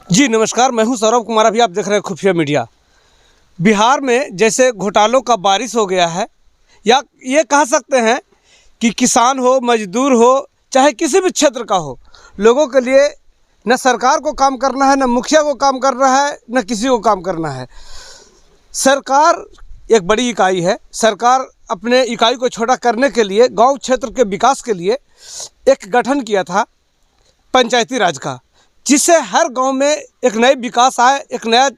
जी नमस्कार, मैं हूं सौरभ कुमार। अभी आप देख रहे हैं खुफिया मीडिया। बिहार में जैसे घोटालों का बारिश हो गया है, या ये कह सकते हैं कि किसान हो, मजदूर हो, चाहे किसी भी क्षेत्र का हो, लोगों के लिए न सरकार को काम करना है, न मुखिया को काम करना है, न किसी को काम करना है। सरकार एक बड़ी इकाई है। सरकार अपने इकाई को छोटा करने के लिए गांव क्षेत्र के विकास के लिए एक गठन किया था पंचायती राज का, जिससे हर गांव में एक नई विकास आए, एक नया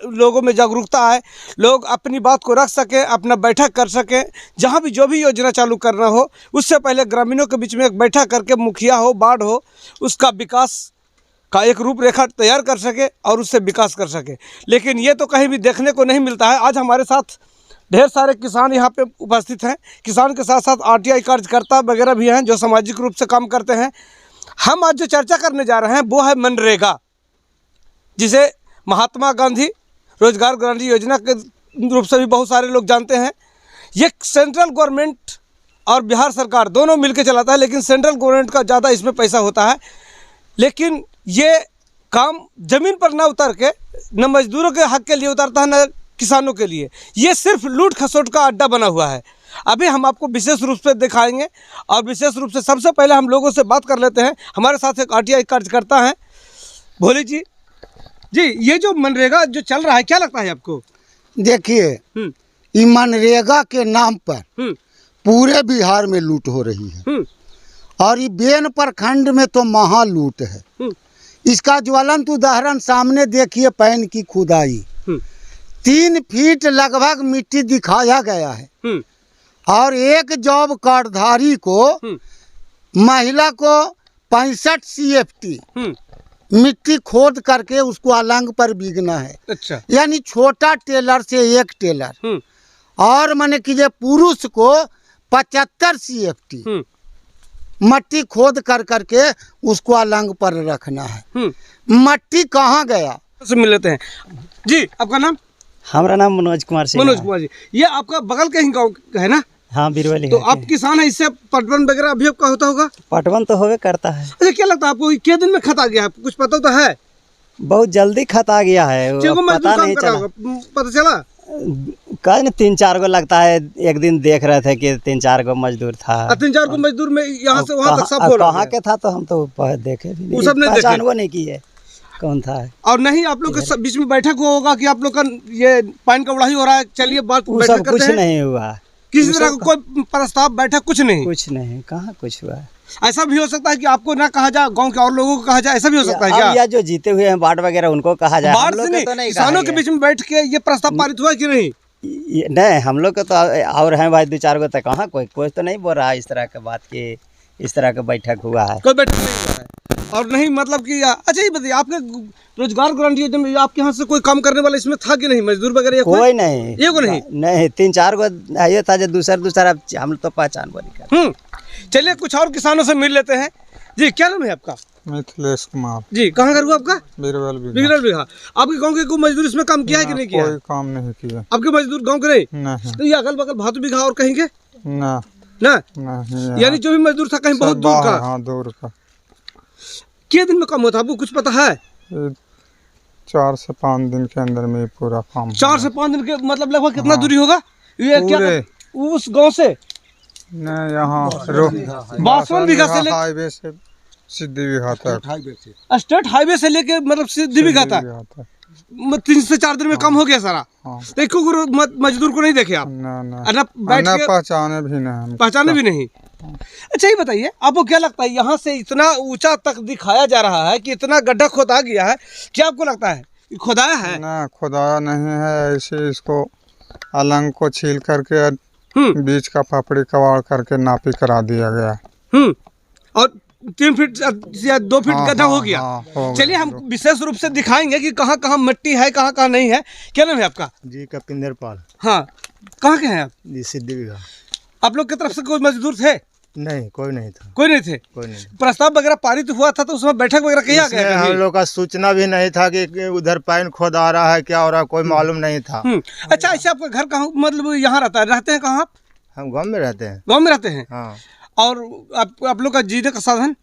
लोगों में जागरूकता आए, लोग अपनी बात को रख सकें, अपना बैठक कर सकें। जहां भी जो भी योजना चालू करना हो, उससे पहले ग्रामीणों के बीच में एक बैठक करके मुखिया हो, वार्ड हो, उसका विकास का एक रूपरेखा तैयार कर सके और उससे विकास कर सके। लेकिन ये तो कहीं भी देखने को नहीं मिलता है। आज हमारे साथ ढेर सारे किसान यहाँ पे उपस्थित हैं। किसान के साथ साथ आरटीआई कार्यकर्ता वगैरह भी हैं जो सामाजिक रूप से काम करते हैं। हम आज जो चर्चा करने जा रहे हैं वो है मनरेगा, जिसे महात्मा गांधी रोजगार गारंटी योजना के रूप से भी बहुत सारे लोग जानते हैं। ये सेंट्रल गवर्नमेंट और बिहार सरकार दोनों मिलकर चलाता है, लेकिन सेंट्रल गवर्नमेंट का ज़्यादा इसमें पैसा होता है। लेकिन ये काम ज़मीन पर ना उतर के न मजदूरों के हक के लिए उतरता है, न किसानों के लिए। ये सिर्फ लूट खसोट का अड्डा बना हुआ है। अभी हम आपको विशेष रूप से दिखाएंगे, और विशेष रूप से सबसे पहले हम लोगों से बात कर लेते हैं। हमारे साथ एक आरटीआई कार्यकर्ता हैं, भोले जी। जी, ये जो मनरेगा जो चल रहा है, क्या लगता है आपको? देखिए, ये मनरेगा के नाम पर पूरे बिहार में लूट हो रही है, और ये बेन प्रखंड में तो महा लूट है। इसका ज्वलंत उदाहरण सामने देखिए, पैन की खुदाई 3 फीट लगभग मिट्टी दिखाया गया है, और एक जॉब कार्डधारी को महिला को 65 CFT मिट्टी खोद करके उसको अलंग पर बीगना है। अच्छा। यानी छोटा टेलर से एक टेलर, और माने कीजिए पुरुष को 75 CFT मट्टी खोद कर करके उसको अलंग पर रखना है। मट्टी कहाँ गया से मिल लेते हैं। जी, आपका नाम? हमारा नाम मनोज कुमार सिंह। मनोज कुमार जी, ये आपका बगल के ही गाँव है ना? हाँ, बिरवली। तो आप किसान है, इससे पटवन वगैरह अभी आपका होता होगा? पटवन तो होवे करता है। अच्छा, क्या लगता है आपको क्या दिन में खत आ गया है? कुछ पता तो है? बहुत जल्दी खत आ गया है, पता नहीं चला। पता चला? कहीं 3-4 गो लगता है। एक दिन देख रहे थे कि 3-4 गो मजदूर था। 3-4 गो मजदूर में यहाँ से वहाँ तक सब हो रहा है। कहाँ के था तो हम तो देखे भी वो सब नहीं देखे, पहचानबो नहीं किए कौन था। और नहीं आप लोग के बीच में बैठक हुआ होगा कि आप लोग का ये पानी का उड़ाही हो रहा है, चलिए बात बैठक करते हैं। कुछ नहीं हुआ, किसी तरह का कोई प्रस्ताव बैठक कुछ नहीं? कुछ नहीं, कहाँ कुछ हुआ। ऐसा भी हो सकता है कि आपको ना कहा जाए, गांव के और लोगों को कहा जाए, ऐसा भी हो सकता है क्या? या जो जीते हुए हैं वार्ड वगैरह उनको कहा जाए। वार्ड से नहीं, किसानों के बीच में बैठ के ये प्रस्ताव पारित हुआ कि नहीं? नहीं, हम लोग को तो और हैं भाई 2-4 गो, तक कहाँ कोई तो नहीं बोल रहा है इस तरह का बात की इस तरह का बैठक हुआ है। कोई बैठक नहीं हुआ है, और नहीं मतलब कि अच्छा ये बताइए, आपके रोजगार गारंटी योजना में आपके यहाँ से कोई काम करने वाला इसमें था कि नहीं? मजदूर वगैरह कोई नहीं, ये को नहीं 3-4 गो ये था जो दूसरा हम तो पहचान बनी। चलिए कुछ और किसानों से मिल लेते हैं। जी, क्या नाम है आपका? मिथिलेश कुमार। जी, कहाँ घर हुआ आपका? बिरवल बिहार। आपके गांव के कोई मजदूर इसमें काम किया है कि नहीं किया? कोई काम नहीं किया। आपके मजदूर गांव के नहीं? तो ये अगल बगल भातु बीघा और कहीं के ना? यानी जो भी मजदूर था कहीं बहुत दूर का? हाँ, दूर का। क्या दिन में काम होता है आपको कुछ पता है? 4 से 5 दिन के अंदर में पूरा काम। 4 से 5 दिन के मतलब लगभग कितना दूरी होगा ये? क्या उस गांव से? नहीं, यहाँ 52 बीघा से हाईवे से सिद्धि बीघा तक, स्टेट हाईवे से लेके मतलब सिद्धि बीघा तक 3 से 4 दिन में काम हो गया सारा। देखो मजदूर को नहीं देखे आप? ना पहचाने भी नहीं। अच्छा ये बताइए, आपको क्या लगता है यहाँ से इतना ऊंचा तक दिखाया जा रहा है कि इतना गड्ढा खोदा गया है, क्या आपको लगता है खुदाया है? ना, खुदाया नहीं है। ऐसे इसको अलंग को छील करके बीच का पापड़ी कबाड़ करके नापी करा दिया गया। और 3 फीट या 2 फीट गड्ढा हो गया। चलिए हम विशेष रूप से दिखाएंगे कि कहाँ कहाँ मिट्टी है, कहाँ कहाँ नहीं है। क्या नाम है आपका? जी, कपिंदर पाल। हाँ, कहाँ के हैं आप? जी, सिद्धि बीघा। आप लोग की तरफ से कोई मजदूर थे? नहीं, कोई नहीं था। कोई नहीं। प्रस्ताव वगैरह पारित हुआ था तो उसमें बैठक वगैरह किया गया? हम लोग का सूचना भी नहीं था कि उधर पैन खोद आ रहा है, क्या हो रहा है, कोई मालूम नहीं था। अच्छा, ऐसे आपका घर कहाँ मतलब यहाँ रहते हैं कहाँ आप? हम गाँव में रहते हैं। गाँव में रहते हैं? हाँ। और आप लोग का जीने का साधन?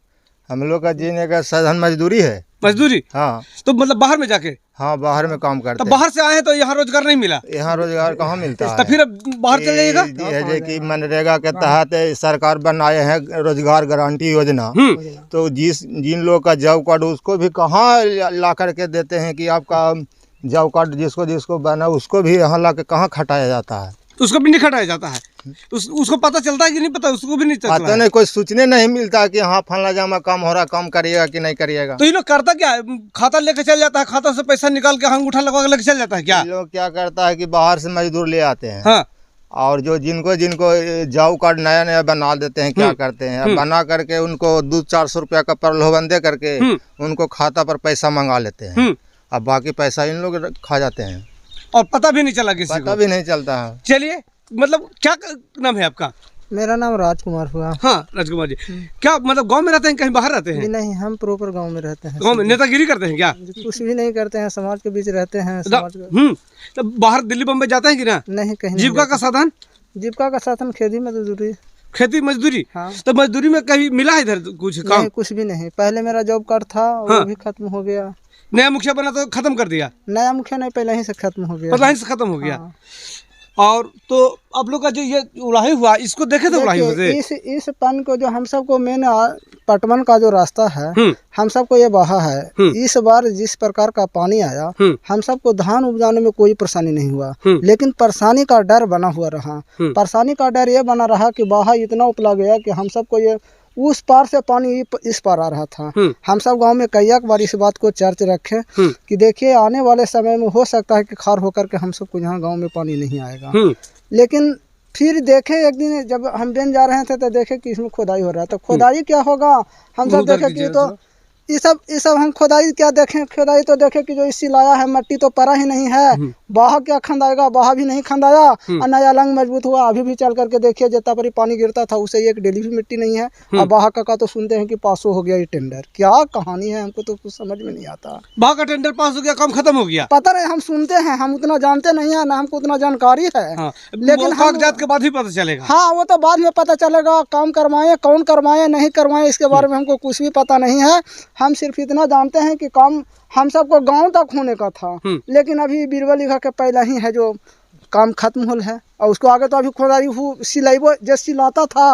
हम लोग का जीने का साधन मजदूरी है। मजदूरी? हाँ। तो मतलब बाहर में जाके? हाँ, बाहर में काम करते तो हैं। बाहर से आए हैं तो यहाँ रोजगार नहीं मिला? यहाँ रोजगार कहाँ मिलता है? तो फिर अब बाहर चले जाइएगा? ये है जे कि मनरेगा के तहत सरकार बनाए हैं रोजगार गारंटी योजना। तो जिन लोग का जॉब कार्ड उसको भी कहाँ ला करके देते हैं कि आपका जॉब कार्ड जिसको जिसको बना उसको भी यहाँ ला के कहाँ खटाया जाता है? उसको भी नहीं खटाया जाता है? उसको पता चलता है कि नहीं पता? उसको भी नहीं चलता पता नहीं, कोई सूचने नहीं मिलता कि हाँ फला जामा काम हो रहा, काम करिएगा कि नहीं करिएगा। तो ये लोग करता क्या है? खाता लेके चल जाता है, खाता से पैसा निकाल के अंगूठा लगवा के लेके चल जाता है क्या? ये लोग क्या करता है कि बाहर से मजदूर ले आते हैं। हाँ। और जो जिनको जिनको जॉब कार्ड नया नया बना देते हैं, क्या करते हैं बना करके उनको 200-400 रुपया का प्रलोभन दे करके उनको खाता पर पैसा मंगा लेते हैं। अब बाकी पैसा इन लोग खा जाते हैं और पता भी नहीं चला किसी को? पता भी नहीं चलता है। चलिए, मतलब क्या नाम है आपका? मेरा नाम राजकुमार हुआ। हाँ, राजकुमार जी। क्या मतलब गांव में रहते हैं, कहीं बाहर रहते हैं? नहीं, हम प्रॉपर गांव में रहते हैं। गांव में नेतागिरी करते हैं क्या? कुछ भी नहीं करते हैं, समाज के बीच रहते हैं। समाज का तो बाहर दिल्ली बम्बई जाते हैं कि ना? नहीं, कहीं नहीं जीविका का साधन? जीविका का साधन खेती मजदूरी। खेती मजदूरी? हाँ। तो मजदूरी में कहीं मिला है इधर कुछ काम? नहीं, कुछ भी नहीं। पहले मेरा जॉब कार्ड था, वो भी खत्म हो गया। नया मुखिया बना तो खत्म कर दिया? नया मुखिया नहीं, पहले ही से खत्म हो गया। पहले ही से खत्म हो गया। हाँ। और तो आप लोग का जो ये उड़ाही हुआ, इसको देखे थे उड़ाही हुए? इस पानी को जो हम सबको मेन पटवन का जो रास्ता है, हम सबको ये बहा है। इस बार जिस प्रकार का पानी आया, हम सबको धान उपजाने में कोई परेशानी नहीं हुआ, लेकिन परेशानी का डर बना हुआ रहा। परेशानी का डर ये बना रहा कि बहा इतना उपला गया कि हम सबको ये उस पार से पानी इस पार आ रहा था। हम सब गांव में कई बार इस बात को चर्च रखे कि देखिए आने वाले समय में हो सकता है कि खार होकर के हम सबको यहाँ गांव में पानी नहीं आएगा। लेकिन फिर देखे एक दिन जब हम बेन जा रहे थे तो देखे कि इसमें खोदाई हो रहा है। तो खोदाई क्या होगा, हम सब देखे कि तो ये सब हम खोदाई क्या देखें, खोदाई तो देखे कि जो इसी लाया है मट्टी तो परा ही नहीं है, बाहा क्या खंदाएगा, बाहा भी नहीं खंदाया और नया लंग मजबूत हुआ। अभी भी चल करके देखिए जितना पर पानी गिरता था उसे एक डेली भी मिट्टी नहीं है। और बाहा का तो सुनते हैं कि पासो हो गया ये टेंडर। क्या कहानी है, हमको तो कुछ समझ में नहीं आता। बाहा का टेंडर पास हो गया, काम खत्म हो गया? पता नहीं, हम सुनते हैं, हम उतना जानते नहीं है ना, हमको उतना जानकारी है। लेकिन कागजात के बाद ही पता चलेगा। हाँ, वो तो बाद में पता चलेगा। काम करवाए, कौन करवाए नहीं करवाए, इसके बारे में हमको कुछ भी पता नहीं है। हम सिर्फ इतना जानते हैं कि काम हम सबको गांव तक होने का था, लेकिन अभी बीरबल लिखा के पहला ही है जो काम खत्म होल है। और उसको आगे तो अभी खोदाई सिलाइबो जैसे सिलाता था,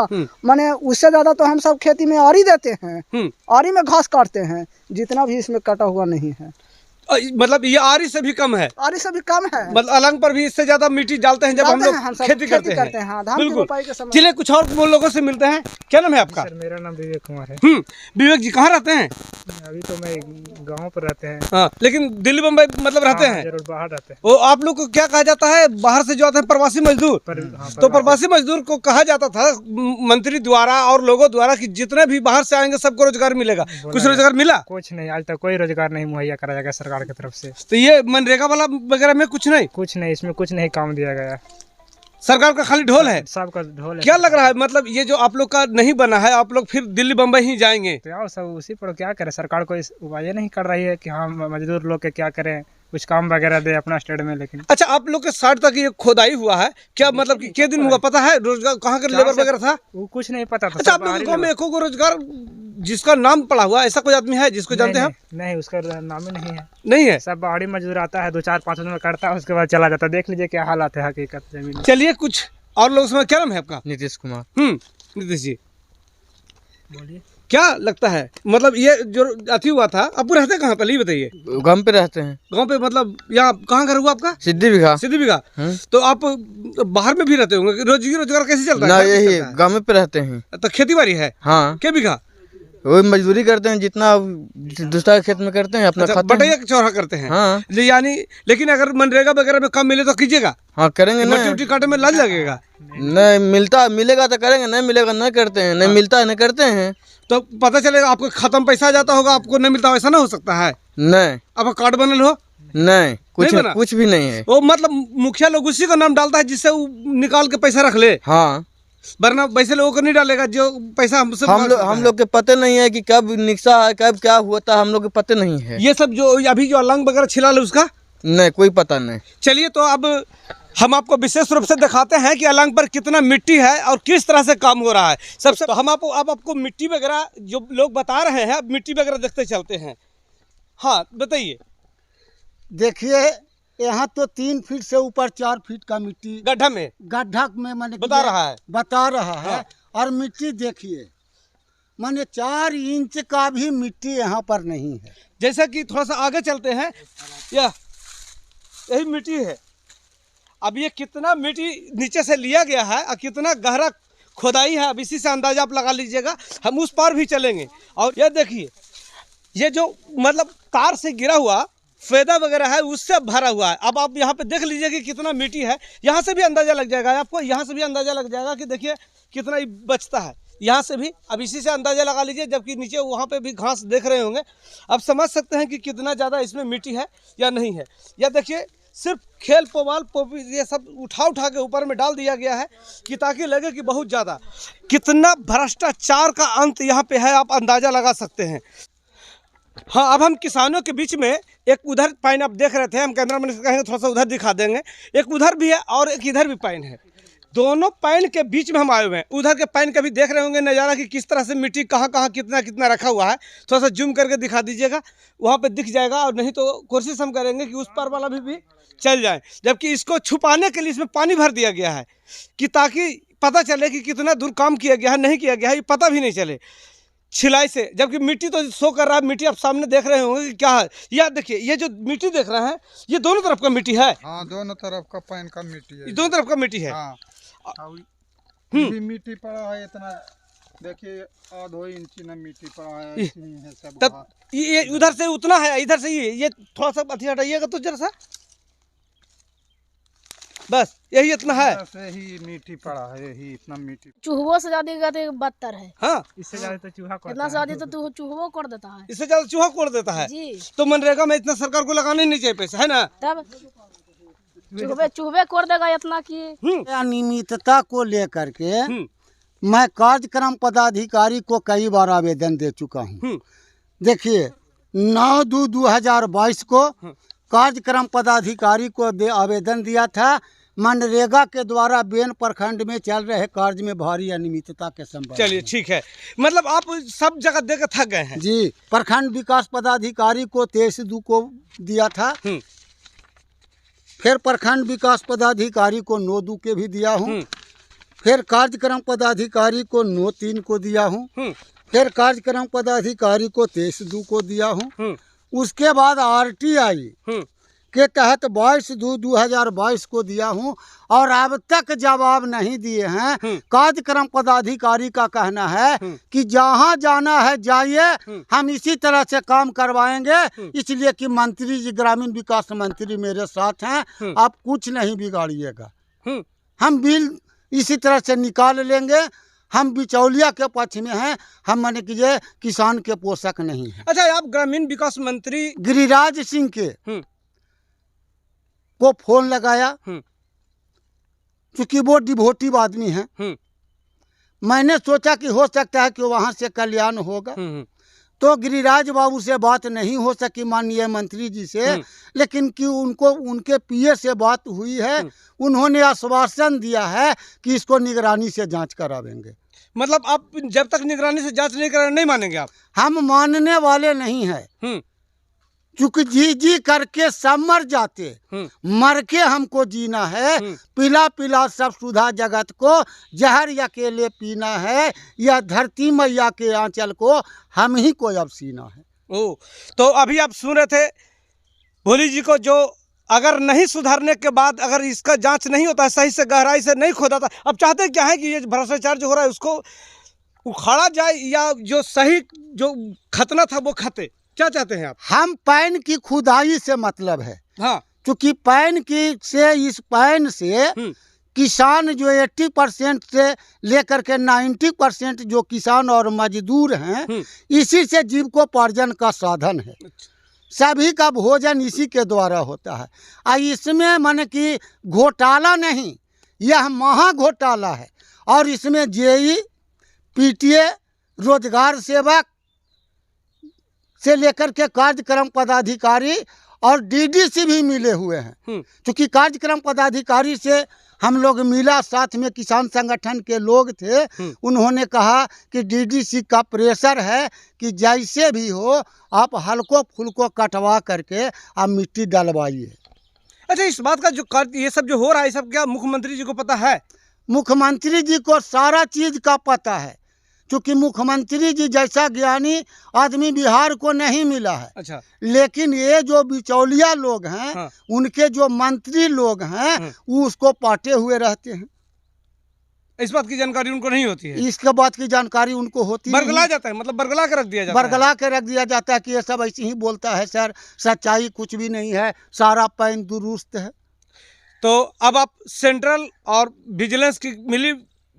माने उससे ज्यादा तो हम सब खेती में आरी देते हैं, आरी में घास काटते हैं, जितना भी इसमें कटा हुआ नहीं है। मतलब ये आरी से भी कम है? आरी से भी कम है। मतलब अलंग पर भी इससे ज्यादा मिट्टी डालते हैं जब हम लोग खेती करते हैं। हाँ, धान की रोपाई के समय। चलिए कुछ और लोगों से मिलते हैं। क्या नाम है आपका? सर, मेरा नाम विवेक कुमार है। विवेक जी, कहाँ रहते हैं? अभी तो मैं गांव पर रहते हैं। हाँ, लेकिन दिल्ली बम्बई मतलब रहते हैं? जरूर बाहर रहते हैं। वो आप लोग को क्या कहा जाता है बाहर से जो आते हैं प्रवासी मजदूर? तो प्रवासी मजदूर को कहा जाता था मंत्री द्वारा और लोगों द्वारा कि जितने भी बाहर से आएंगे सबको रोजगार मिलेगा। कुछ रोजगार मिला? कुछ नहीं, आज तक कोई रोजगार नहीं मुहैया कराया गया सरकार की तरफ से। तो ये मनरेगा वाला वगैरह में कुछ नहीं? कुछ नहीं, इसमें कुछ नहीं काम दिया गया। सरकार का खाली ढोल है? सबका ढोल है। क्या लग रहा है, मतलब ये जो आप लोग का नहीं बना है, आप लोग फिर दिल्ली बम्बई ही जाएंगे? तो यार सब उसी पर क्या करे, सरकार कोई उपाय नहीं कर रही है कि हम मजदूर लोग के क्या करें, कुछ काम वगैरह दे अपना स्टेट में। लेकिन अच्छा, आप लोग के 60 तक ये खोदाई हुआ है क्या? मतलब कि कितने दिन हुआ पता है? रोजगार कहाँ का लेबर वगैरह था? वो कुछ नहीं पता था। अच्छा, आप लोगों को एको को रोजगार जिसका नाम पड़ा हुआ ऐसा कोई आदमी है जिसको जानते हैं? नहीं, उसका नाम ही नहीं है। नहीं है? सब बाहरी मजदूर आता है, 2-4-5 दिन में करता है, उसके बाद चला जाता है। देख लीजिए क्या हालात है हकीकत जमीन। चलिए कुछ और लोग उसमें। क्या नाम है आपका? नीतीश कुमार। नीतीश जी, बोलिए। क्या लगता है, मतलब ये जो अति हुआ था, आप रहते कहाँ पहले ही बताइए? गांव पे रहते हैं। गांव पे मतलब यहाँ कहाँ घर हुआ आपका? सिद्धि बिघा। सिद्धि बिघा। तो आप बाहर में भी रहते होंगे, रोजगार कैसे चलता है? ना, यही गांव में पे रहते हैं। तो खेती बाड़ी है? हाँ। क्या बिघा? वही मजदूरी करते हैं जितना दूसरा खेत में करते हैं, अपना खाते बटैया चौरा करते हैं। हाँ। यानी लेकिन अगर मनरेगा वगैरह में काम मिले तो कीजिएगा? हाँ, करेंगे ना। मट्टी उट्टी काटे में लाज लगेगा? नहीं मिलेगा तो करेंगे, नहीं मिलेगा नहीं करते हैं, नहीं मिलता है नहीं करते हैं। तो पता चलेगा आपको खत्म पैसा आ जाता होगा, आपको नहीं मिलता, ऐसा ना हो सकता है? नहीं। आपका कार्ड बनल हो? नहीं, कुछ भी नहीं है। वो मतलब मुखिया लोग उसी का नाम डालता है जिससे वो निकाल के पैसा रख ले। हाँ, वरना वैसे लोगों को नहीं डालेगा जो पैसा हमसे। हम लोग के पते नहीं है कि कब निकसा है, कब क्या हुआ था, हम लोग के पते नहीं है। ये सब जो अभी जो अलंग वगैरह छिला ले उसका नहीं कोई पता नहीं। चलिए तो अब हम आपको विशेष रूप से दिखाते हैं कि अलंग पर कितना मिट्टी है और किस तरह से काम हो रहा है। सबसे हम आपको मिट्टी वगैरह जो लोग बता रहे हैं, अब मिट्टी वगैरह देखते चलते हैं। हाँ बताइए। देखिए यहाँ तो 3 फीट से ऊपर 4 फीट का मिट्टी गड्ढा में मैंने बता रहा है। हाँ। और मिट्टी देखिए माने 4 इंच का भी मिट्टी यहाँ पर नहीं है। जैसा कि थोड़ा सा आगे चलते हैं, यही मिट्टी है। अब ये कितना मिट्टी नीचे से लिया गया है और कितना गहरा खोदाई है, अब इसी से अंदाजा आप लगा लीजिएगा। हम उस पार भी चलेंगे और ये देखिए, ये जो मतलब तार से गिरा हुआ फेदा वगैरह है उससे भरा हुआ है। अब आप यहाँ पे देख लीजिए कि कितना मिट्टी है। यहाँ से भी अंदाजा लग जाएगा आपको, यहाँ से भी अंदाजा लग जाएगा कि देखिए कितना ही बचता है। यहाँ से भी अब इसी से अंदाजा लगा लीजिए, जबकि नीचे वहाँ पे भी घास देख रहे होंगे। अब समझ सकते हैं कि कितना ज़्यादा इसमें मिट्टी है या नहीं है। या देखिए सिर्फ खेल पोवाल ये सब उठा के ऊपर में डाल दिया गया है कि ताकि लगे कि बहुत ज़्यादा। कितना भ्रष्टाचार का अंत यहाँ पे है, आप अंदाज़ा लगा सकते हैं। हाँ, अब हम किसानों के बीच में एक उधर पाइन आप देख रहे थे, हम कैमरामैन से कहेंगे थोड़ा सा उधर दिखा देंगे। एक उधर भी है और एक इधर भी पाइन है। दोनों पाइन के बीच में हम आए हुए हैं। उधर के पाइन का भी देख रहे होंगे नज़ारा कि किस तरह से मिट्टी कहाँ कितना रखा हुआ है। थोड़ा सा जूम करके दिखा दीजिएगा, वहाँ पे दिख जाएगा। और नहीं तो कोशिश हम करेंगे कि उस पार वाला भी चल जाए। जबकि इसको छुपाने के लिए इसमें पानी भर दिया गया है कि ताकि पता चले कि कितना दूर काम किया गया है, नहीं किया गया है, ये पता भी नहीं चले छिलाई से। जबकि मिट्टी तो शो कर रहा है, मिट्टी आप सामने देख रहे होंगे कि क्या है। यह देखिए, ये जो मिट्टी देख रहे हैं ये दोनों तरफ का मिट्टी है। हाँ, दोनों तरफ का पानी का मिट्टी है। दोनों तरफ का मिट्टी है। हाँ। भी मिट्टी पड़ा है इतना, देखिए आधो इंची न मिट्टी पड़ा है, इतनी है सब। तब ये उधर से उतना है, इधर से ये थोड़ा सा अथी हटाइएगा तो जरा सा, बस यही इतना है। से ही मिट्टी पड़ा है, यही इतना मिट्टी। चूहों से ज्यादा बदतर है। हाँ, इससे ज्यादा तो चूहा इतना ज्यादा तो चूहों कर देता है। इससे ज्यादा चूहा कोड़ देता है जी। तो मनरेगा में इतना सरकार को लगाना ही नहीं चाहिए पैसा, है ना। तब चूहे कर देगा इतना कि अनियमितता को लेकर के मैं कार्यक्रम पदाधिकारी को कई बार आवेदन दे चुका हूँ। देखिए 9/2/2022 को कार्यक्रम पदाधिकारी को आवेदन दिया था। मनरेगा के द्वारा बेन प्रखंड में चल रहे कार्य में भारी अनियमितता के संबंध। चलिए ठीक है, मतलब आप सब जगह देकर थक गए हैं। जी, प्रखंड विकास पदाधिकारी को 23/2 को दिया था। फिर प्रखंड विकास पदाधिकारी को 9/2 के भी दिया हूँ। फिर कार्यक्रम पदाधिकारी को 9/3 को दिया हूँ। फिर कार्यक्रम पदाधिकारी को 23/2 को दिया हूँ। उसके बाद RTI के तहत 22/2/2022 को दिया हूँ और अब तक जवाब नहीं दिए हैं। कार्यक्रम पदाधिकारी का कहना है कि जहाँ जाना है जाइए, हम इसी तरह से काम करवाएंगे, इसलिए कि मंत्री जी, ग्रामीण विकास मंत्री मेरे साथ हैं, आप कुछ नहीं बिगाड़िएगा, हम बिल इसी तरह से निकाल लेंगे, हम बिचौलिया के पक्ष में हैं, हम माने कीजिए किसान के पोषक नहीं हैं। अच्छा, आप ग्रामीण विकास मंत्री गिरिराज सिंह के को फोन लगाया, क्योंकि वो डिवोटिव आदमी हैं। मैंने सोचा कि हो सकता है कि वहाँ से कल्याण होगा, तो गिरिराज बाबू से बात नहीं हो सकी माननीय मंत्री जी से, लेकिन कि उनको उनके PA से बात हुई है। उन्होंने आश्वासन दिया है कि इसको निगरानी से जांच करावेंगे। मतलब आप जब तक निगरानी से जांच नहीं करें नहीं मानेंगे आप? हम मानने वाले नहीं हैं, क्योंकि जी करके सब मर जाते, मर के हमको जीना है। पिला पिला सब सुधा जगत को, जहर अकेले पीना है, या धरती मैया के आंचल को हम ही को अब सीना है। ओ, तो अभी आप सुन रहे थे भोली जी को, जो अगर नहीं सुधारने के बाद अगर इसका जांच नहीं होता, सही से गहराई से नहीं खोदाता, अब चाहते क्या है कि ये भ्रष्टाचार जो हो रहा है उसको उखाड़ा जाए, या जो सही जो खतना था वो खते, क्या चाहते हैं आप? हम पैन की खुदाई से मतलब है। हाँ, क्योंकि पैन की से इस पैन से किसान जो 80% से लेकर के 90% जो किसान और मजदूर हैं, इसी से जीविकोपार्जन का साधन है। सभी का भोजन इसी के द्वारा होता है। इसमें माने कि घोटाला नहीं, यह महा घोटाला है। और इसमें JE, PTA, रोजगार सेवक से लेकर के कार्यक्रम पदाधिकारी और डीडीसी भी मिले हुए हैं। क्योंकि कार्यक्रम पदाधिकारी से हम लोग मिला, साथ में किसान संगठन के लोग थे। उन्होंने कहा कि डीडीसी का प्रेशर है कि जैसे भी हो आप हल्को फुल्को कटवा करके आप मिट्टी डलवाइए। अच्छा, इस बात का जो ये सब जो हो रहा है, ये सब क्या मुख्यमंत्री जी को पता है? मुख्यमंत्री जी को सारा चीज़ का पता है, क्योंकि मुख्यमंत्री जी जैसा ज्ञानी आदमी बिहार को नहीं मिला है। अच्छा। लेकिन ये जो बिचौलिया लोग हैं, हाँ। उनके जो मंत्री लोग हैं, वो उसको पाटे हुए रहते हैं। इस बात की जानकारी उनको नहीं होती है? इसके बात की जानकारी उनको होती है। बरगला जाता है, मतलब बरगला के रख दिया जाता है। बरगला के रख दिया जाता है कि ये सब ऐसे ही बोलता है सर, सच्चाई कुछ भी नहीं है, सारा पैन दुरुस्त है। तो अब आप सेंट्रल और विजिलेंस की मिली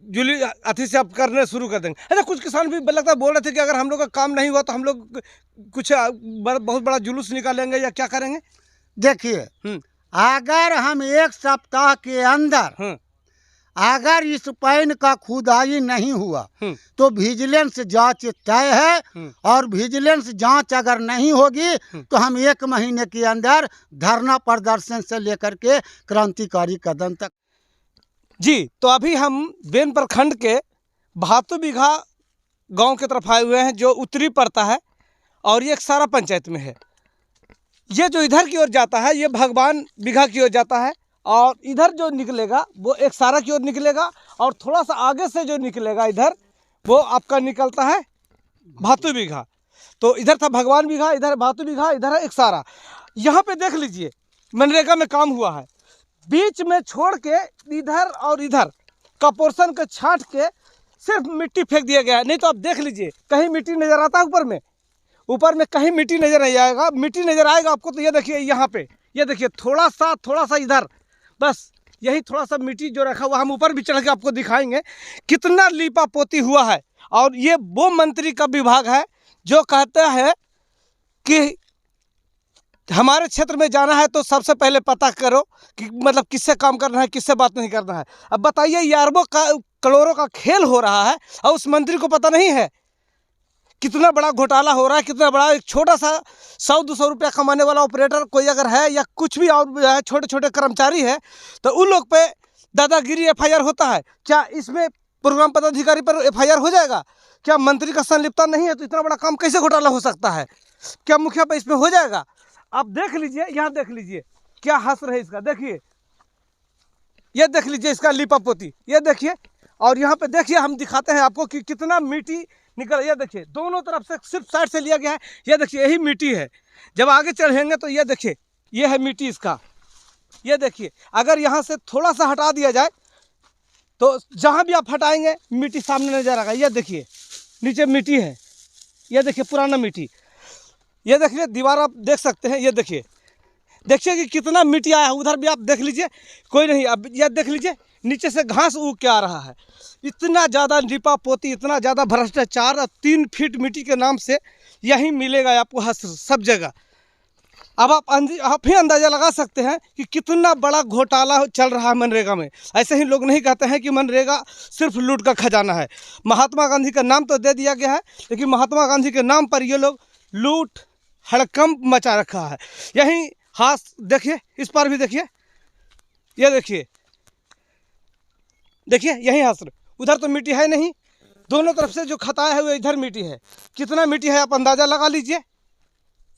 जुली अथी से आप करने शुरू कर देंगे? अच्छा, कुछ किसान भी लगता है बोल रहे थे कि अगर हम लोग का काम नहीं हुआ तो हम लोग कुछ बहुत बड़ा जुलूस निकालेंगे या क्या करेंगे? देखिए, अगर हम 1 सप्ताह के अंदर अगर इस पैन का खुदाई नहीं हुआ तो विजिलेंस जांच तय है, और विजिलेंस जांच अगर नहीं होगी तो हम 1 महीने के अंदर धरना प्रदर्शन से लेकर के क्रांतिकारी कदम तक। जी, तो अभी हम बेन प्रखंड के बहातू बीघा गांव की तरफ आए हुए हैं, जो उत्तरी पड़ता है और ये एक सारा पंचायत में है। ये जो इधर की ओर जाता है ये भगवान बीघा की ओर जाता है, और इधर जो निकलेगा वो एक सारा की ओर निकलेगा, और थोड़ा सा आगे से जो निकलेगा इधर वो आपका निकलता है भातू बीघा। तो इधर था भगवान बीघा, इधर भातू बीघा, इधर है एक सारा। यहाँ पे देख लीजिए मनरेगा में काम हुआ है, बीच में छोड़ के इधर और इधर का पोर्शन को छांट के सिर्फ मिट्टी फेंक दिया गया है। नहीं तो आप देख लीजिए कहीं मिट्टी नज़र आता है ऊपर में कहीं मिट्टी नज़र नहीं आएगा। मिट्टी नज़र आएगा आपको तो ये देखिए यहाँ पे, ये देखिए थोड़ा सा इधर, बस यही थोड़ा सा मिट्टी जो रखा हुआ, हम ऊपर भी चढ़ के आपको दिखाएंगे कितना लीपा पोती हुआ है। और ये वो मंत्री का विभाग है जो कहता है कि हमारे क्षेत्र में जाना है तो सबसे पहले पता करो कि मतलब किससे काम करना है, किससे बात नहीं करना है। अब बताइए, ये अरबों का करोड़ों का खेल हो रहा है और उस मंत्री को पता नहीं है कितना बड़ा घोटाला हो रहा है, कितना बड़ा। एक छोटा सा 100-200 रुपया कमाने वाला ऑपरेटर कोई अगर है या कुछ भी और छोटे छोटे कर्मचारी है तो उन लोग पे दादागिरी FIR होता है। क्या इसमें प्रोग्राम पदाधिकारी पर FIR हो जाएगा? क्या मंत्री का संलिप्तता नहीं है तो इतना बड़ा काम कैसे घोटाला हो सकता है? क्या मुखिया पे इसमें हो जाएगा? आप देख लीजिए, यहाँ देख लीजिए क्या हस्र है इसका, देखिए ये देख लीजिए इसका लीपा पोती, ये देखिए। और यहाँ पे देखिए हम दिखाते हैं आपको कि कितना मिट्टी निकल, ये देखिए दोनों तरफ से सिर्फ साइड से लिया गया है। ये देखिए यही मिट्टी है, जब आगे चढ़ेंगे तो ये देखिए ये है मिट्टी इसका। ये देखिए अगर यहाँ से थोड़ा सा हटा दिया जाए तो जहाँ भी आप हटाएंगे मिट्टी सामने नजर आएगा। ये देखिए नीचे मिट्टी है, ये देखिए पुराना मिट्टी। ये देखिए दीवार आप देख सकते हैं, ये देखिए कि कितना मिट्टी आया है। उधर भी आप देख लीजिए कोई नहीं। अब यह देख लीजिए नीचे से घास उग के आ रहा है। इतना ज़्यादा लीपा पोती, इतना ज़्यादा भ्रष्टाचार, 3 फीट मिट्टी के नाम से यही मिलेगा आपको हर सब जगह। अब आप ही अंदाज़ा लगा सकते हैं कि कितना बड़ा घोटाला चल रहा है मनरेगा में। ऐसे ही लोग नहीं कहते हैं कि मनरेगा सिर्फ लूट का खजाना है। महात्मा गांधी का नाम तो दे दिया गया है, लेकिन महात्मा गांधी के नाम पर ये लोग लूट हड़कंप मचा रखा है। यहीं हाथ देखिए, इस पर भी देखिए, ये देखिए यहीं हस्र। उधर तो मिट्टी है नहीं, दोनों तरफ से जो खताया है वो इधर मिट्टी है। कितना मिट्टी है आप अंदाज़ा लगा लीजिए।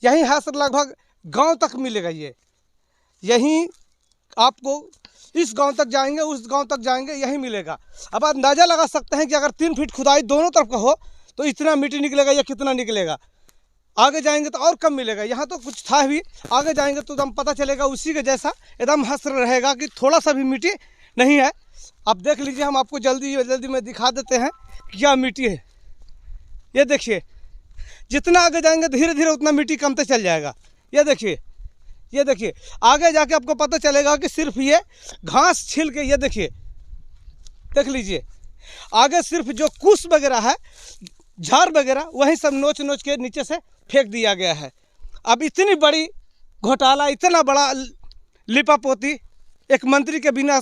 यहीं हस्र लगभग गांव तक मिलेगा। ये यहीं आपको इस गांव तक जाएंगे, उस गांव तक जाएंगे, यहीं मिलेगा। अब अंदाज़ा लगा सकते हैं कि अगर 3 फीट खुदाई दोनों तरफ का हो तो इतना मिट्टी निकलेगा या कितना निकलेगा। आगे जाएंगे तो और कम मिलेगा। यहाँ तो कुछ था भी, आगे जाएंगे तो एकदम पता चलेगा उसी के जैसा एकदम हस्र रहेगा कि थोड़ा सा भी मिट्टी नहीं है। आप देख लीजिए, हम आपको जल्दी में दिखा देते हैं क्या मिट्टी है। ये देखिए जितना आगे जाएंगे धीरे धीरे उतना मिट्टी कमते चल जाएगा। ये देखिए आगे जाके आपको पता चलेगा कि सिर्फ ये घास छिल के, ये देखिए देख लीजिए आगे सिर्फ जो कुश वगैरह है, झाड़ वगैरह, वही सब नोच के नीचे से फेंक दिया गया है। अब इतनी बड़ी घोटाला, इतना बड़ा लिपापोती एक मंत्री के बिना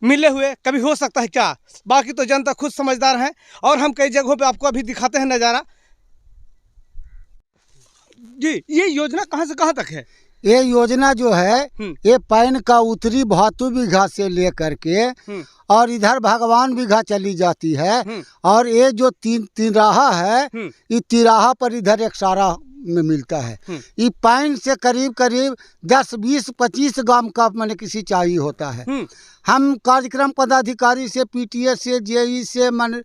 मिले हुए कभी हो सकता है क्या? बाकी तो जनता खुद समझदार है और हम कई जगहों पे आपको अभी दिखाते हैं नज़ारा। जी, ये योजना कहाँ से कहाँ तक है? ये योजना जो है ये पैन का उत्तरी भातु बीघा से लेकर के और इधर भगवान बीघा चली जाती है। और ये जो तीन तिराहा है, ये तिराहा पर इधर एक सारा में मिलता है। ये पैन से करीब करीब 10, 20, 25 गांव का मैंने किसी चाहिए होता है। हम कार्यक्रम पदाधिकारी से, PTA से, JE से, मन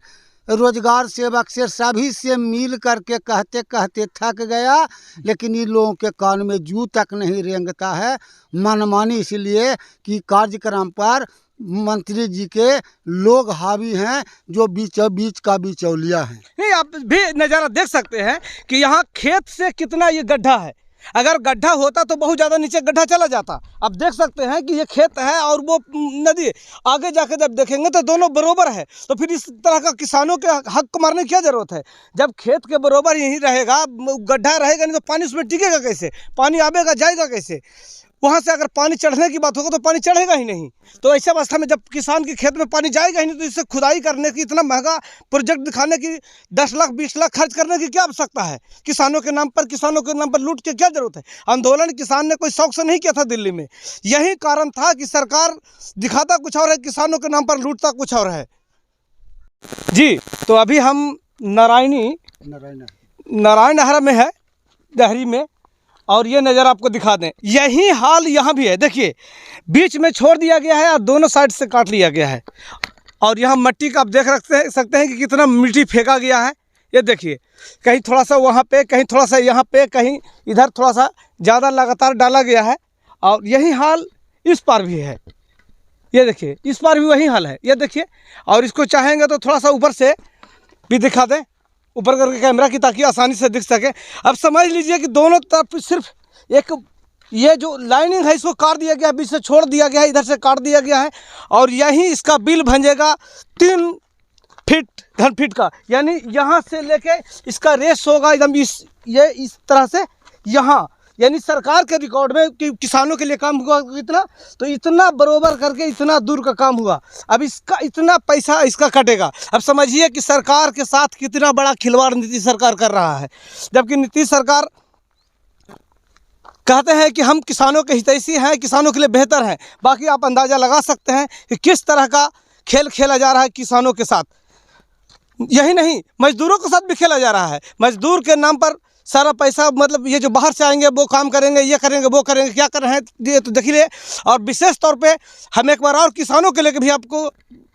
रोजगार सेवक से, सभी से मिल करके कहते कहते थक गया, लेकिन इन लोगों के कान में जू तक नहीं रेंगता है। मनमानी इसलिए कि कार्यक्रम पर मंत्री जी के लोग हावी हैं जो बीच का बिचौलिया हैं। नहीं, आप भी नज़ारा देख सकते हैं कि यहाँ खेत से कितना ये गड्ढा है। अगर गड्ढा होता तो बहुत ज़्यादा नीचे गड्ढा चला जाता। अब देख सकते हैं कि ये खेत है और वो नदी। आगे जाके जब देखेंगे तो दोनों बरोबर है, तो फिर इस तरह का किसानों के हक को मारने की क्या ज़रूरत है। जब खेत के बरोबर यही रहेगा, गड्ढा रहेगा नहीं तो पानी उसमें टिकेगा कैसे, पानी आवेगा जाएगा कैसे। वहाँ से अगर पानी चढ़ने की बात होगा तो पानी चढ़ेगा ही नहीं। तो ऐसे अवस्था में जब किसान के खेत में पानी जाएगा ही नहीं, तो इससे खुदाई करने की, इतना महंगा प्रोजेक्ट दिखाने की, 10 लाख 20 लाख खर्च करने की क्या आवश्यकता है। किसानों के नाम पर लूट के क्या जरूरत है। आंदोलन किसान ने कोई शौक से नहीं किया था दिल्ली में, यही कारण था कि सरकार दिखाता कुछ और है, किसानों के नाम पर लूटता कुछ और है। जी, तो अभी हम नारायण नहर में है, डहरी में, और ये नज़र आपको दिखा दें। यही हाल यहाँ भी है। देखिए, बीच में छोड़ दिया गया है और दोनों साइड से काट लिया गया है। और यहाँ मिट्टी का आप देख सकते हैं कि कितना मिट्टी फेंका गया है। ये देखिए, कहीं थोड़ा सा वहाँ पे, कहीं थोड़ा सा यहाँ पे, कहीं इधर थोड़ा सा ज़्यादा लगातार डाला गया है। और यही हाल इस पार भी है। ये देखिए, इस पार भी वही हाल है। ये देखिए, और इसको चाहेंगे तो थोड़ा सा ऊपर से भी दिखा दें, ऊपर करके कैमरा की, ताकि आसानी से दिख सके। अब समझ लीजिए कि दोनों तरफ सिर्फ एक ये जो लाइनिंग है इसको काट दिया गया, बीच से छोड़ दिया गया है, इधर से काट दिया गया है। और यहीं इसका बिल बनेगा 3 घन फीट का, यानी यहाँ से लेके इसका रेस होगा एकदम इस तरह से यहाँ, यानी सरकार के रिकॉर्ड में कि किसानों के लिए काम हुआ कितना, तो इतना बरोबर करके इतना दूर का काम हुआ। अब इसका इतना पैसा इसका कटेगा। अब समझिए कि सरकार के साथ कितना बड़ा खिलवाड़ नीतीश सरकार कर रहा है। जबकि नीतीश सरकार कहते हैं कि हम किसानों के हितैषी हैं, किसानों के लिए बेहतर हैं। बाकी आप अंदाज़ा लगा सकते हैं कि किस तरह का खेल खेला जा रहा है किसानों के साथ। यही नहीं, मजदूरों के साथ भी खेला जा रहा है। मजदूर के नाम पर सारा पैसा, मतलब ये जो बाहर से आएंगे वो काम करेंगे, ये करेंगे, वो करेंगे, क्या कर रहे हैं ये तो देखिए। और विशेष तौर पे हम एक बार और किसानों को लेकर भी, आपको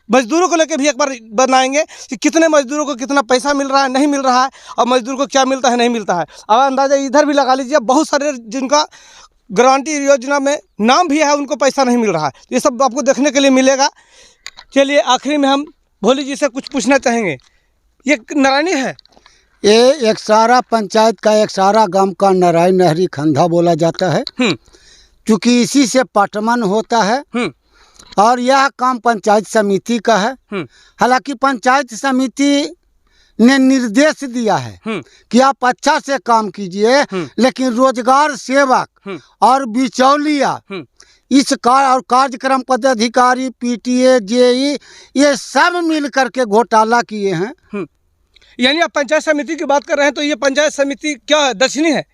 मजदूरों को लेकर भी एक बार बनाएंगे कि कितने मजदूरों को कितना पैसा मिल रहा है, नहीं मिल रहा है, और मजदूर को क्या मिलता है, नहीं मिलता है। अब अंदाज़ा इधर भी लगा लीजिए, बहुत सारे जिनका गारंटी योजना में नाम भी है उनको पैसा नहीं मिल रहा है। ये सब आपको देखने के लिए मिलेगा। चलिए, आखिरी में हम भोली जी से कुछ पूछना चाहेंगे। ये नारायणी है, ये एक सारा पंचायत का, एक सारा गांव का नारायण नहरी खंधा बोला जाता है, क्योंकि इसी से पटवन होता है। और यह काम पंचायत समिति का है। हालांकि पंचायत समिति ने निर्देश दिया है कि आप अच्छा से काम कीजिए, लेकिन रोजगार सेवक और बिचौलिया इस और कार्यक्रम पदाधिकारी, PTA, JE, ये सब मिल करके घोटाला किए हैं। यानी आप पंचायत समिति की बात कर रहे हैं, तो ये पंचायत समिति क्या है, दक्षिणी है?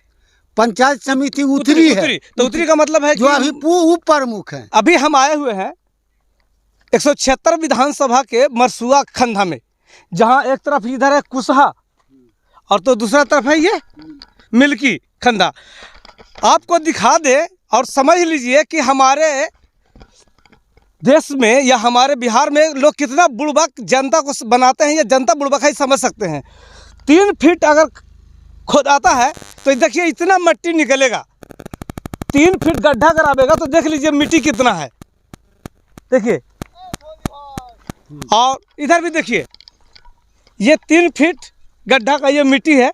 पंचायत समिति उत्तरी है। तो उत्तरी का मतलब है जो अभी प्रमुख है। अभी हम आए हुए हैं 176 विधानसभा के मरसुआ खंधा में, जहां एक तरफ इधर है कुशहा और तो दूसरा तरफ है ये मिल्की खंधा। आपको दिखा दे और समझ लीजिए कि हमारे देश में या हमारे बिहार में लोग कितना बुड़बक जनता को बनाते हैं, या जनता बुड़बक ही समझ सकते हैं। 3 फीट अगर खोदाता है तो देखिए इतना मिट्टी निकलेगा। 3 फीट गड्ढा करावेगा तो देख लीजिए मिट्टी कितना है, देखिए। और इधर भी देखिए, ये 3 फीट गड्ढा का ये मिट्टी है।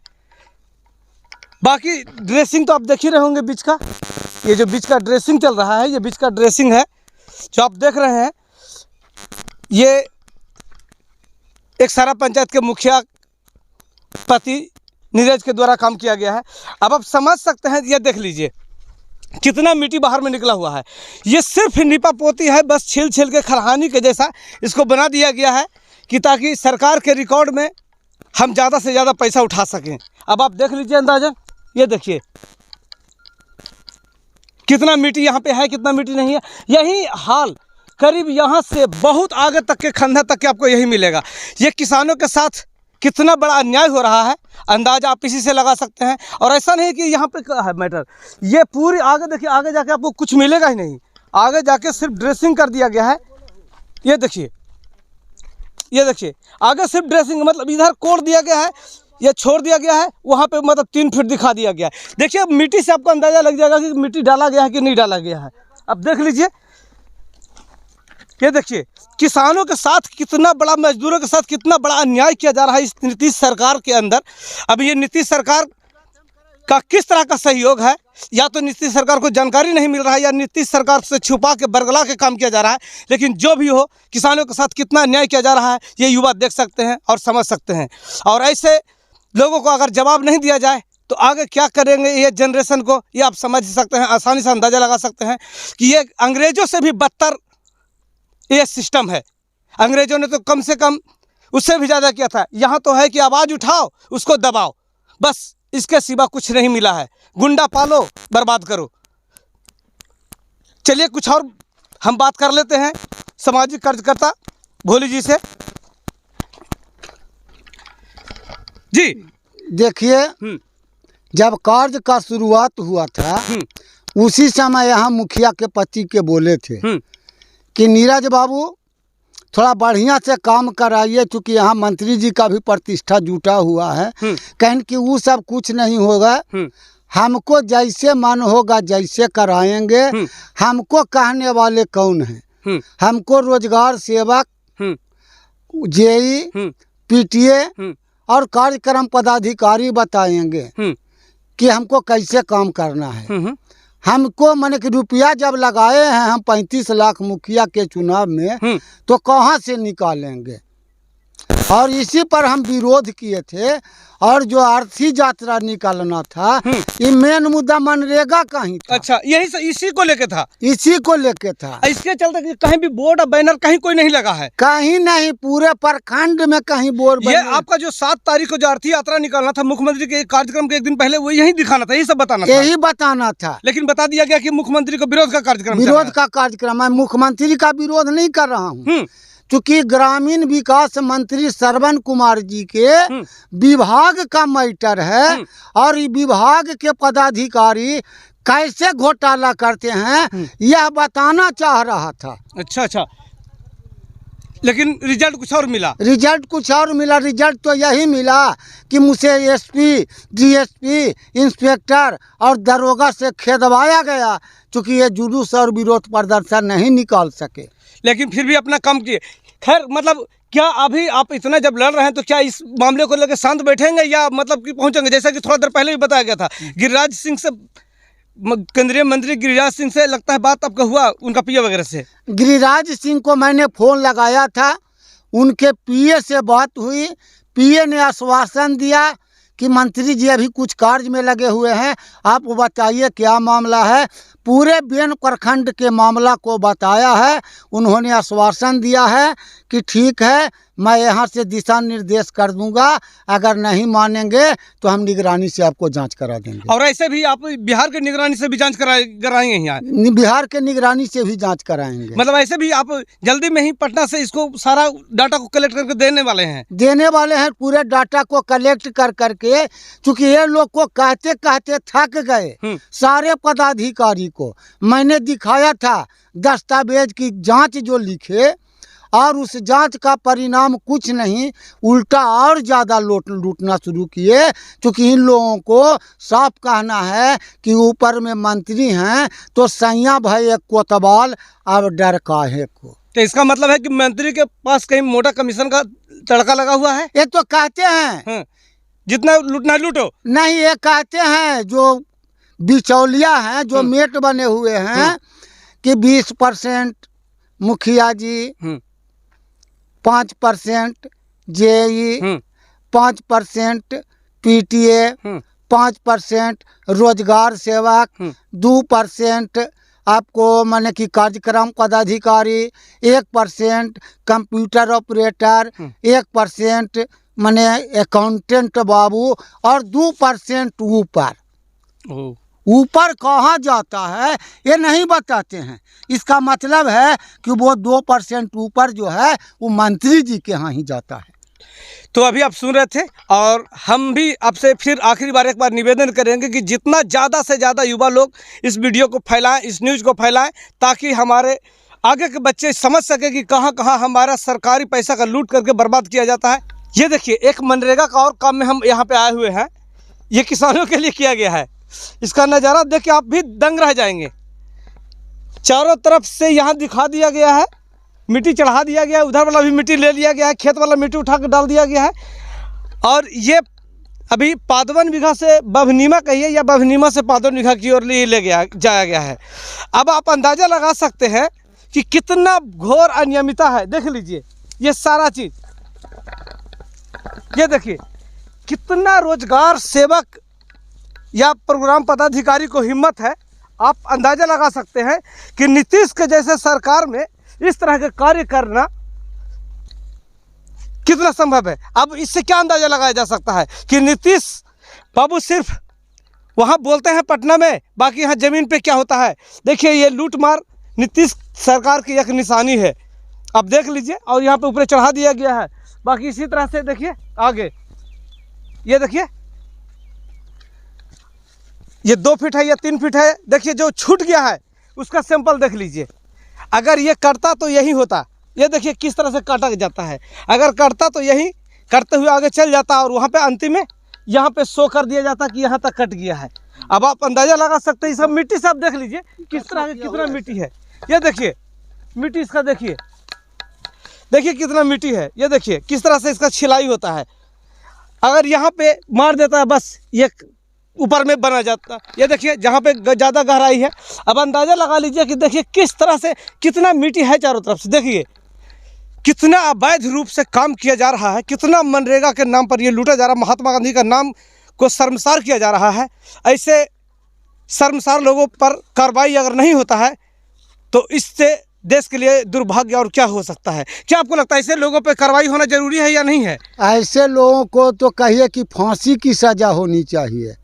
बाकी ड्रेसिंग तो आप देख ही रहे होंगे बीच का, ये जो बीच का ड्रेसिंग चल रहा है, ये बीच का ड्रेसिंग है जो आप देख रहे हैं। ये एक सारा पंचायत के मुखिया पति नीरज के द्वारा काम किया गया है। अब आप समझ सकते हैं, ये देख लीजिए कितना मिट्टी बाहर में निकला हुआ है। ये सिर्फ नीपा पोती है, बस छील छील के खलहानी के जैसा इसको बना दिया गया है कि ताकि सरकार के रिकॉर्ड में हम ज़्यादा से ज़्यादा पैसा उठा सकें। अब आप देख लीजिए अंदाज़ा, ये देखिए कितना मिट्टी यहाँ पे है, कितना मिट्टी नहीं है। यही हाल करीब यहाँ से बहुत आगे तक के खंडर तक के आपको यही मिलेगा। ये किसानों के साथ कितना बड़ा अन्याय हो रहा है अंदाज़ा आप इसी से लगा सकते हैं। और ऐसा नहीं कि यहाँ पे क्या है मैटर, ये पूरी आगे देखिए, आगे जाके आपको कुछ मिलेगा ही नहीं। आगे जाके सिर्फ ड्रेसिंग कर दिया गया है। ये देखिए, ये देखिए आगे सिर्फ ड्रेसिंग, मतलब इधर कोड़ दिया गया है, ये छोड़ दिया गया है, वहाँ पे मतलब 3 फीट दिखा दिया गया है। देखिए मिट्टी से आपको अंदाज़ा लग जाएगा कि मिट्टी डाला गया है कि नहीं डाला गया है। अब देख लीजिए, ये देखिए किसानों के साथ कितना बड़ा, मजदूरों के साथ कितना बड़ा अन्याय किया जा रहा है इस नीतीश सरकार के अंदर। अब ये नीतीश सरकार का किस तरह का सहयोग है, या तो नीतीश सरकार को जानकारी नहीं मिल रहा है, या नीतीश सरकार से छुपा के बरगला के काम किया जा रहा है। लेकिन जो भी हो, किसानों के साथ कितना अन्याय किया जा रहा है ये युवा देख सकते हैं और समझ सकते हैं। और ऐसे लोगों को अगर जवाब नहीं दिया जाए तो आगे क्या करेंगे ये जनरेशन को, ये आप समझ सकते हैं, आसानी से अंदाज़ा लगा सकते हैं कि ये अंग्रेज़ों से भी बदतर ये सिस्टम है। अंग्रेज़ों ने तो कम से कम उससे भी ज़्यादा किया था। यहाँ तो है कि आवाज़ उठाओ, उसको दबाओ, बस इसके सिवा कुछ नहीं मिला है। गुंडा पालो, बर्बाद करो। चलिए कुछ और हम बात कर लेते हैं सामाजिक कार्यकर्ता भोली जी से। जी देखिए, जब कार्य का शुरुआत हुआ था उसी समय यहाँ मुखिया के पति के बोले थे कि नीरज बाबू थोड़ा बढ़िया से काम कराइए, क्योंकि यहाँ मंत्री जी का भी प्रतिष्ठा जुटा हुआ है। कहें कि वो सब कुछ नहीं होगा, हमको जैसे मन होगा जैसे कराएंगे। हमको कहने वाले कौन हैं? हमको रोजगार सेवक, जेई, पीटीए और कार्यक्रम पदाधिकारी बताएंगे कि हमको कैसे काम करना है। हमको माने कि रुपया जब लगाए हैं हम 35 लाख मुखिया के चुनाव में, तो कहाँ से निकालेंगे? और इसी पर हम विरोध किए थे। और जो आर्थिक यात्रा निकालना था, ये मेन मुद्दा मनरेगा का ही था। अच्छा, यही से इसी को लेके था, इसी को लेके था। इसके चलते कहीं भी बोर्ड और बैनर कहीं कोई नहीं लगा है, कहीं नहीं, पूरे प्रखंड में कहीं बोर्ड। ये आपका जो 7 तारीख को जो आर्थिक यात्रा निकालना था मुख्यमंत्री के कार्यक्रम के एक दिन पहले, वो यही दिखाना था, यही सब बताना था, यही बताना था। लेकिन बता दिया गया कि मुख्यमंत्री को विरोध का कार्यक्रम, विरोध का कार्यक्रम। मैं मुख्यमंत्री का विरोध नहीं कर रहा हूँ, चूँकि ग्रामीण विकास मंत्री श्रवण कुमार जी के विभाग का मैटर है। और विभाग के पदाधिकारी कैसे घोटाला करते हैं यह बताना चाह रहा था। अच्छा अच्छा, लेकिन रिजल्ट कुछ और मिला। रिजल्ट कुछ और मिला। रिजल्ट तो यही मिला कि मुझे एसपी, डीएसपी, इंस्पेक्टर और दरोगा से खेदवाया गया, क्योंकि ये जुलूस और विरोध प्रदर्शन नहीं निकाल सके। लेकिन फिर भी अपना काम किए। खैर, मतलब क्या अभी आप इतना जब लड़ रहे हैं तो क्या इस मामले को लेकर शांत बैठेंगे या मतलब कि पहुंचेंगे? जैसा कि थोड़ा देर पहले भी बताया गया था, गिरिराज सिंह से, केंद्रीय मंत्री गिरिराज सिंह से लगता है बात आपका हुआ, उनका पीए वगैरह से। गिरिराज सिंह को मैंने फ़ोन लगाया था, उनके पीए से बात हुई। पीए ने आश्वासन दिया कि मंत्री जी अभी कुछ कार्य में लगे हुए हैं, आप बताइए क्या मामला है। पूरे बेन प्रखंड के मामला को बताया है। उन्होंने आश्वासन दिया है कि ठीक है, मैं यहाँ से दिशा निर्देश कर दूंगा, अगर नहीं मानेंगे तो हम निगरानी से आपको जांच करा देंगे। और ऐसे भी आप बिहार के निगरानी से भी जांच कराएंगे यहाँ? बिहार के निगरानी से भी जांच कराएंगे। मतलब ऐसे भी आप जल्दी में ही पटना से इसको सारा डाटा को कलेक्ट करके देने वाले हैं? देने वाले हैं, पूरे डाटा को कलेक्ट कर करके, चूँकि ये लोग को कहते कहते थक गए। सारे पदाधिकारी को मैंने दिखाया था दस्तावेज की जांच जो लिखे, और उस जांच का परिणाम कुछ नहीं, उल्टा और ज़्यादा लूटना शुरू किए। क्योंकि इन लोगों को साफ कहना है कि ऊपर में मंत्री हैं तो सैया भाई एक कोतवाल, अब डर काहे को। तो इसका मतलब है कि मंत्री के पास कहीं मोटा कमीशन का तड़का लगा हुआ है? ये तो कहते हैं, जितना लूटना लूटो। नहीं, ये कहते हैं जो बिचौलिया हैं, जो मेट बने हुए हैं, कि 20% मुखिया जी, 5% जेई, 5% पीटीए, 5% रोजगार सेवक, 2% आपको माने कि कार्यक्रम पदाधिकारी, 1% कंप्यूटर ऑपरेटर, 1% माने अकाउंटेंट बाबू, और 2% ऊपर। ऊपर कहाँ जाता है ये नहीं बताते हैं। इसका मतलब है कि वो 2% ऊपर जो है वो मंत्री जी के यहाँ ही जाता है। तो अभी आप सुन रहे थे और हम भी आपसे फिर आखिरी बार एक बार निवेदन करेंगे कि जितना ज़्यादा से ज़्यादा युवा लोग इस वीडियो को फैलाएं, इस न्यूज़ को फैलाएं, ताकि हमारे आगे के बच्चे समझ सके कि कहाँ कहाँ हमारा सरकारी पैसा का लूट करके बर्बाद किया जाता है। ये देखिए, एक मनरेगा का और काम में हम यहाँ पे आए हुए हैं। ये किसानों के लिए किया गया है। इसका नज़ारा देख के आप भी दंग रह जाएंगे। चारों तरफ से यहाँ दिखा दिया गया है, मिट्टी चढ़ा दिया गया है, उधर वाला भी मिट्टी ले लिया गया है, खेत वाला मिट्टी उठा कर डाल दिया गया है। और ये अभी 52 बीघा से बभनीमा कहिए या बभनीमा से 52 बीघा की ओर ले जाया गया है। अब आप अंदाज़ा लगा सकते हैं कि कितना घोर अनियमितता है। देख लीजिए ये सारा चीज़, ये देखिए कितना रोजगार सेवक या प्रोग्राम पदाधिकारी को हिम्मत है। आप अंदाज़ा लगा सकते हैं कि नीतीश के जैसे सरकार में इस तरह के कार्य करना कितना संभव है। अब इससे क्या अंदाज़ा लगाया जा सकता है कि नीतीश बाबू सिर्फ वहाँ बोलते हैं पटना में, बाकी यहाँ ज़मीन पे क्या होता है। देखिए ये लूट मार नीतीश सरकार की एक निशानी है। आप देख लीजिए, और यहाँ पे ऊपर चढ़ा दिया गया है। बाकी इसी तरह से देखिए आगे, ये देखिए ये 2 फीट है या 3 फीट है। देखिए जो छूट गया है उसका सैंपल देख लीजिए। अगर ये कटता तो यही होता। ये देखिए किस तरह से काटा जाता है। अगर कटता तो यही करते हुए आगे चल जाता और वहाँ पे अंतिम में यहाँ पे शो कर दिया जाता कि यहाँ तक कट गया है। अब आप अंदाज़ा लगा सकते हैं। सब मिट्टी से आप देख लीजिए किस तरह की कितना मिट्टी है। ये देखिए मिट्टी इसका देखिए, देखिए कितना मिट्टी है। ये देखिए किस तरह से इसका छिलाई होता है। अगर यहाँ पे मार देता है बस ये ऊपर में बना जाता। ये देखिए जहाँ पे ज़्यादा गहराई है। अब अंदाज़ा लगा लीजिए कि देखिए किस तरह से कितना मिट्टी है चारों तरफ से। देखिए कितना अवैध रूप से काम किया जा रहा है, कितना मनरेगा के नाम पर ये लूटा जा रहा है। महात्मा गांधी का नाम को शर्मसार किया जा रहा है। ऐसे शर्मसार लोगों पर कार्रवाई अगर नहीं होता है तो इससे देश के लिए दुर्भाग्य और क्या हो सकता है। क्या आपको लगता है ऐसे लोगों पर कार्रवाई होना जरूरी है या नहीं है? ऐसे लोगों को तो कहिए कि फांसी की सज़ा होनी चाहिए।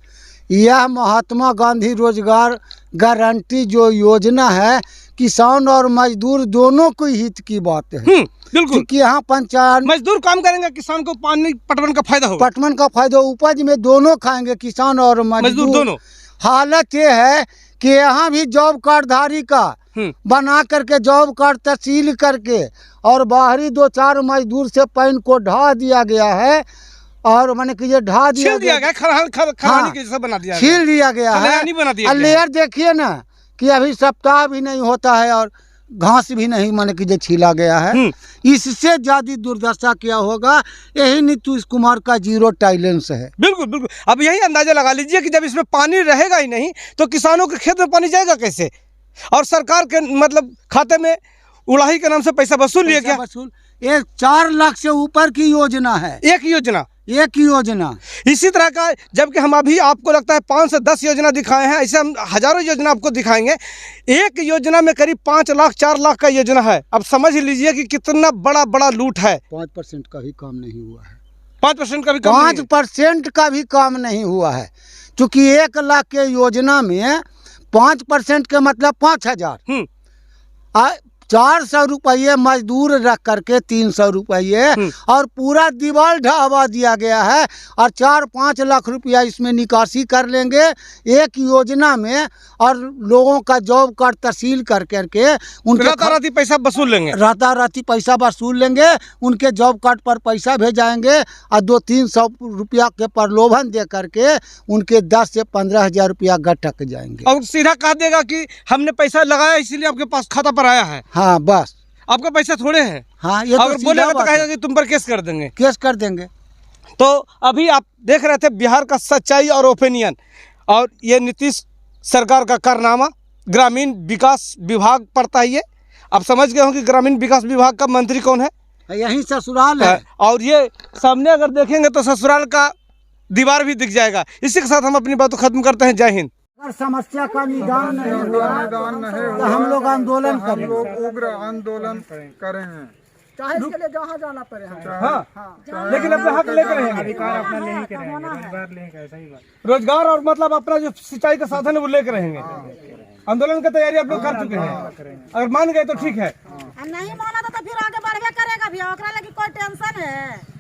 यह महात्मा गांधी रोजगार गारंटी जो योजना है किसान और मजदूर दोनों को हित की बात है। बिल्कुल, क्योंकि यहाँ पंचायत मजदूर काम करेंगे, किसान को पानी पटवन का फायदा होगा। पटवन का फायदा उपज में दोनों खाएंगे, किसान और मजदूर दोनों। हालत ये है कि यहाँ भी जॉब कार्डधारी का बना करके जॉब कार्ड तहसील करके और बाहरी 2-4 मजदूर से पैन को ढा दिया गया है। और मैंने कि ये ढा दिया गया, खरानी के जैसा बना दिया, छील दिया गया है। लेयर देखिए ना कि अभी सप्ताह भी नहीं होता है और घास भी नहीं मैंने कि जो छीला गया है। इससे ज्यादा दुर्दशा क्या होगा। यही नीतीश कुमार का जीरो टॉलरेंस है। बिल्कुल बिल्कुल। अब यही अंदाजा लगा लीजिए कि जब इसमें पानी रहेगा ही नहीं तो किसानों के खेत में पानी जाएगा कैसे। और सरकार के मतलब खाते में उड़ाही के नाम से पैसा वसूल लिया गया। ये 4 लाख से ऊपर की योजना है। एक योजना इसी तरह का, जबकि हम अभी आपको लगता है 5 से 10 योजना दिखाए हैं, ऐसे हम हजारों योजना आपको दिखाएंगे। एक योजना में करीब 5 लाख 4 लाख का योजना है। अब समझ लीजिए कि कितना बड़ा बड़ा लूट है। 5% का भी काम नहीं हुआ है। 5% का भी काम 5% का भी काम नहीं हुआ है। क्योंकि 1 लाख के योजना में 5% के मतलब 5000। 400 रुपये मजदूर रख करके 300 रुपये और पूरा दीवार ढावा दिया गया है। और 4-5 लाख रुपया इसमें निकासी कर लेंगे एक योजना में और लोगों का जॉब कार्ड तहसील कर करके उनके राताराती पैसा वसूल लेंगे। राताराती पैसा वसूल लेंगे, उनके जॉब कार्ड पर पैसा भेजाएंगे और 200-300 रुपया के प्रलोभन दे करके उनके 10 से 15 हज़ार रुपया गटक जाएंगे। और सीधा कह देगा कि हमने पैसा लगाया इसीलिए आपके पास खाता पर आया है। हाँ बस, आपका पैसा थोड़े है। हाँ, ये अगर तो बोलेगा तो कहेगा कि तुम पर केस कर देंगे। तो अभी आप देख रहे थे बिहार का सच्चाई और ओपिनियन, और ये नीतीश सरकार का कारनामा ग्रामीण विकास विभाग पड़ता है। ये आप समझ गए हो कि ग्रामीण विकास विभाग का मंत्री कौन है। यही ससुराल है। और ये सामने अगर देखेंगे तो ससुराल का दीवार भी दिख जाएगा। इसी के साथ हम अपनी बात को खत्म करते हैं। जय हिंद। अगर समस्या का निदान नहीं हुआ तो हम लोग आंदोलन करेंगे। उग्र आंदोलन करेंगे। चाहे इसके लिए जहाँ जाना पड़े हमें। हाँ, लेकिन अपना हक लेकर रहेंगे, अधिकार अपना ले ही के रहेंगे, रोजगार लेंगे, सही बात। रोजगार और मतलब अपना जो सिंचाई का साधन है वो लेकर रहेंगे। आंदोलन की तैयारी आप लोग कर चुके हैं, अगर मान गए तो ठीक है, नहीं माना तो फिर आगे बढ़वे करेगा भी, ओकरा लगी कोई टेंशन है।